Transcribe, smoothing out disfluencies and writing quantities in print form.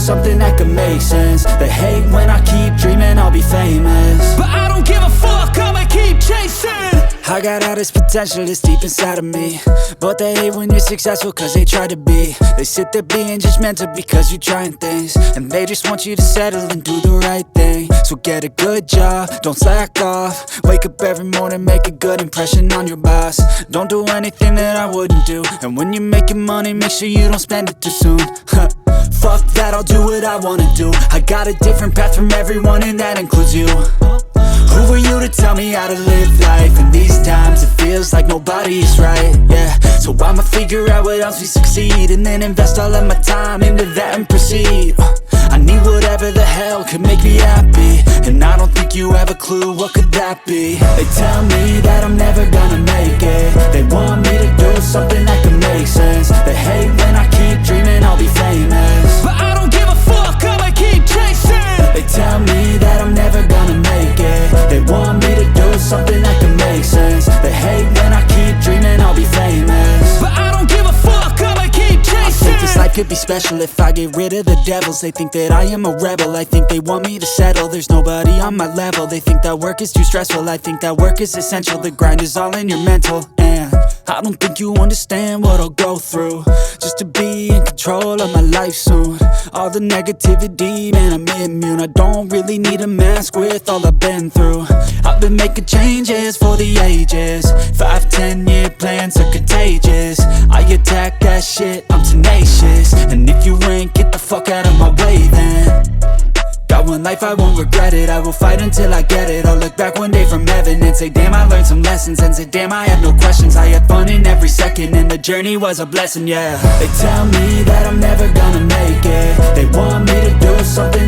something that could make sense. They hate when I keep dreaming I'll be famous, but I don't give a fuck, I'ma keep chasing. I got all this potential that's deep inside of me, but they hate when you're successful cause they try to be. They sit there being judgmental because you're trying things, and they just want you to settle and do the right thing. So get a good job, don't slack off. Wake up every morning, make a good impression on your boss. Don't do anything that I wouldn't do, and when you're making money, make sure you don't spend it too soon. Fuck that, I'll do what I wanna do. I got a different path from everyone, and that includes you. Who are you to tell me how to live life? In these times it feels like nobody's right, yeah. So I'ma figure out what else we succeed, and then invest all of my time into that and proceed. I need whatever the hell could make me happy, and I don't think you have a clue what could that be. They tell me that I'm never gonna make it. They want me to do something that could make sense. They hate when I keep dreaming I'll be famous, but I don't give a fuck, I'ma keep chasing. They tell me that I'm never gonna make it. They want me to do something that can make sense. They hate when I keep dreaming I'll be famous, but I don't give a fuck, I'ma keep chasing. I think this life could be special if I get rid of the devils. They think that I am a rebel, I think they want me to settle. There's nobody on my level. They think that work is too stressful, I think that work is essential. The grind is all in your mental, and I don't think you understand what I'll go through just to be in control of my life soon. All the negativity, man, I'm immune. I don't really need a mask with all I've been through. I've been making changes for the ages. 5-10 year plans are contagious. I attack that shit, I'm tenacious. And if you ain't, get the fuck out of my way then. Got one life, I won't regret it. I will fight until I get it. I'll look back one day from heaven and say, damn, I learned some lessons. And say, damn, I had no questions. I had fun in every second, and the journey was a blessing, yeah. They tell me that I'm never gonna make it. They want me to do something